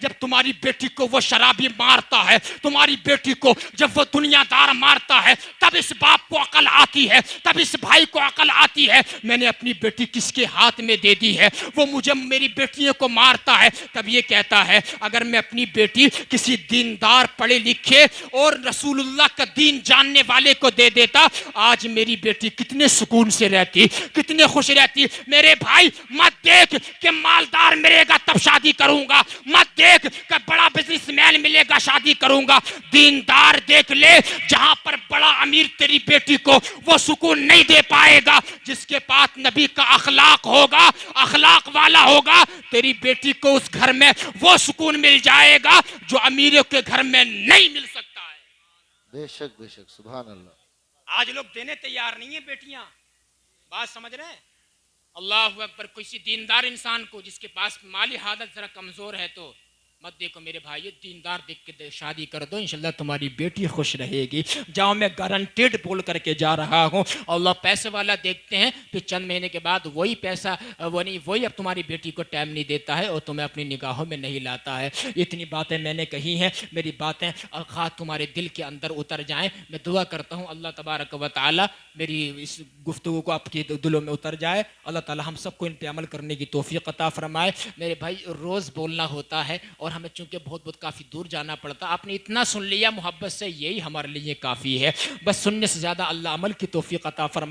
جب تمہاری بیٹی کو وہ شرابی مارتا ہے، تمہاری بیٹی کو جب وہ دنیا دار مارتا ہے، تب اس باپ کو عقل آتی ہے، تب اس بھائی کو عقل آتی ہے میں نے اپنی بیٹی کس کے ہاتھ میں دے دی ہے، وہ مجھے میری بیٹیوں کو مارتا ہے۔ تب یہ کہتا ہے اگر میں اپنی بیٹی کسی دیندار پڑھے لکھے اور رسول اللہ کا دین جاننے والے کو دے دیتا، آج میری بیٹی کتنے سکون سے رہتی، کتنے خوش رہتی۔ میرے بھائی مت دیکھ کہ مالدار ملے گا تب شادی کروں گا، مت دیکھ کہ بڑا بزنس مین ملے گا شادی کروں گا، دیندار دیکھ لے جہاں پر بڑا امیر تیری بیٹی کو وہ سکون نہیں دے پائے گا، جس کے پاس نبی کا اخلاق ہوگا، اخلاق والا ہوگا، تیری بیٹی کو اس گھر میں وہ سکون مل جائے گا جو امیروں کے گھر میں نہیں مل سکتا ہے۔ بے شک سبحان اللہ۔ آج لوگ دینے تیار نہیں ہیں بیٹیاں، بات سمجھ رہے ہیں؟ اللہ اکبر۔ کسی دیندار انسان کو جس کے پاس مالی حالت ذرا کمزور ہے تو مت دیکھو میرے بھائی، دیندار دیکھ کے شادی کر دو، انشاءاللہ تمہاری بیٹی خوش رہے گی۔ جاؤ، میں گارنٹیڈ بول کر کے جا رہا ہوں۔ اللہ پیسے والا دیکھتے ہیں، پھر چند مہینے کے بعد وہی پیسہ وہی اب تمہاری بیٹی کو ٹائم نہیں دیتا ہے اور تمہیں اپنی نگاہوں میں نہیں لاتا ہے۔ اتنی باتیں میں نے کہی ہیں، میری باتیں خواہ تمہارے دل کے اندر اتر جائیں۔ میں دعا کرتا ہوں اللہ تبارک و تعالی میری اس گفتگو کو آپ کے دلوں میں اتر جائے، اللہ تعالی ہم سب کو ان پہ عمل کرنے کی توفیق عطا فرمائے۔ میرے بھائی روز بولنا ہوتا ہے اور ہمیں چونکہ بہت کافی دور جانا پڑتا، آپ نے اتنا سن لیا محبت سے، یہی ہمارے لیے کافی ہے۔ بس سننے سے زیادہ اللہ عمل کی توفیق عطا فرمائے۔